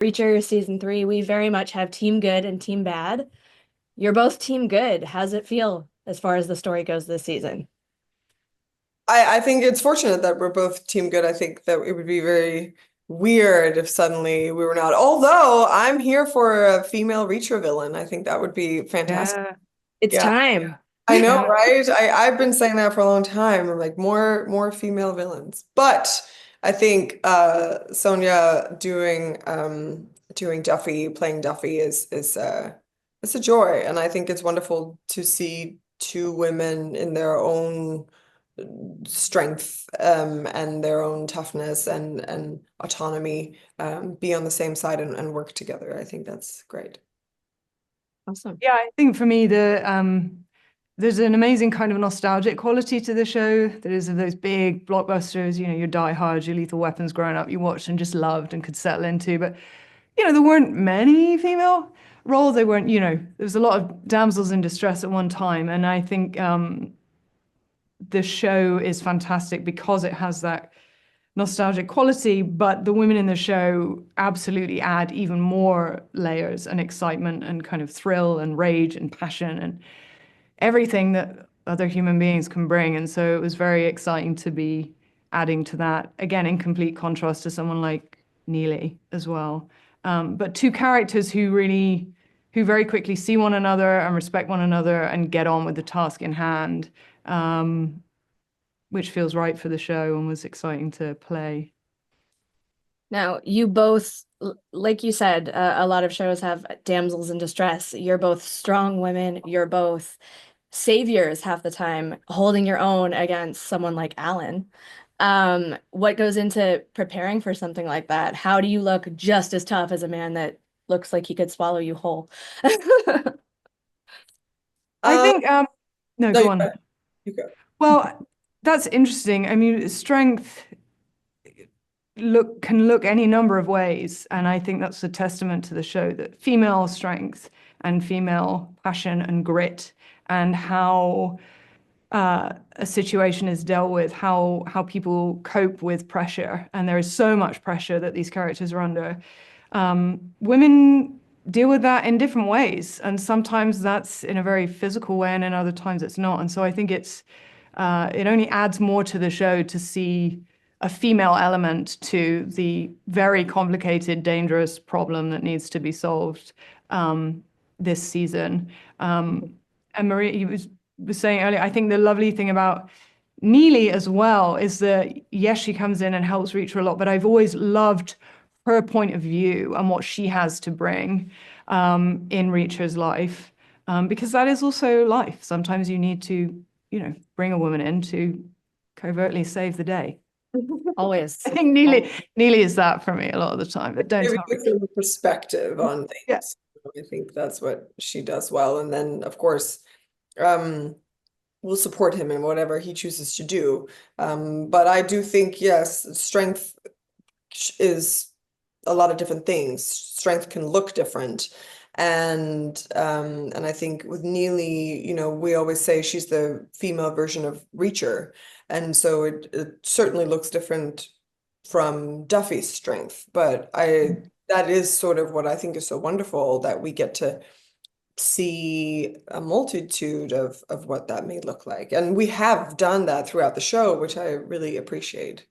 Reacher season 3, we very much have team good and team bad. You're both team good. How's it feel as far as the story goes this season? I think it's fortunate that we're both team good. I think that it would be very weird if suddenly we were not. Although I'm here for a female Reacher villain. I think that would be fantastic. Yeah, It's Yeah, time. I know, yeah. right? I've been saying that for a long time. I'm like more female villains. But I think Sonya doing Duffy, playing Duffy is it's a joy. And I think it's wonderful to see two women in their own strength and their own toughness and autonomy be on the same side and work together. I think that's great. Awesome. Yeah, I think for me there's an amazing kind of nostalgic quality to the show that is of those big blockbusters, your Die Hard, your Lethal Weapons growing up, you watched and just loved and could settle into. But there weren't many female roles. They weren't, there was a lot of damsels in distress at one time. And I think the show is fantastic because it has that nostalgic quality, but the women in the show absolutely add even more layers and excitement and kind of thrill and rage and passion and everything that other human beings can bring. And so it was very exciting to be adding to that, again, in complete contrast to someone like Neely as well. But two characters who very quickly see one another and respect one another and get on with the task in hand, which feels right for the show and was exciting to play. Now, you both, like you said, a lot of shows have damsels in distress. You're both strong women. You're both saviors half the time, holding your own against someone like Alan. What goes into preparing for something like that? How do you look just as tough as a man that looks like he could swallow you whole? I Um, think, no, no, go on. you go. Well, that's interesting. I mean, strength can look any number of ways, and I think that's a testament to the show that female strength and female passion and grit and how a situation is dealt with, how people cope with pressure, and there is so much pressure that these characters are under. Women deal with that in different ways, and sometimes that's in a very physical way, and in other times it's not. And so I think it only adds more to the show to see a female element to the very complicated, dangerous problem that needs to be solved this season. And Maria, you was saying earlier, I think the lovely thing about Neely as well is that, yes, she comes in and helps Reacher a lot, but I've always loved her point of view and what she has to bring in Reacher's life, because that is also life. Sometimes you need to, bring a woman in to covertly save the day. Always. I think Neely is that for me a lot of the time, but don't Give tell you some perspective on Yeah. things. I think that's what she does well. And then, of course, um, we'll support him in whatever he chooses to do. But I do think, yes, strength is a lot of different things. Strength can look different. And I think with Neely, we always say she's the female version of Reacher. And so it certainly looks different from Duffy's strength. But that is sort of what I think is so wonderful that we get to see a multitude of what that may look like. And we have done that throughout the show, which I really appreciate.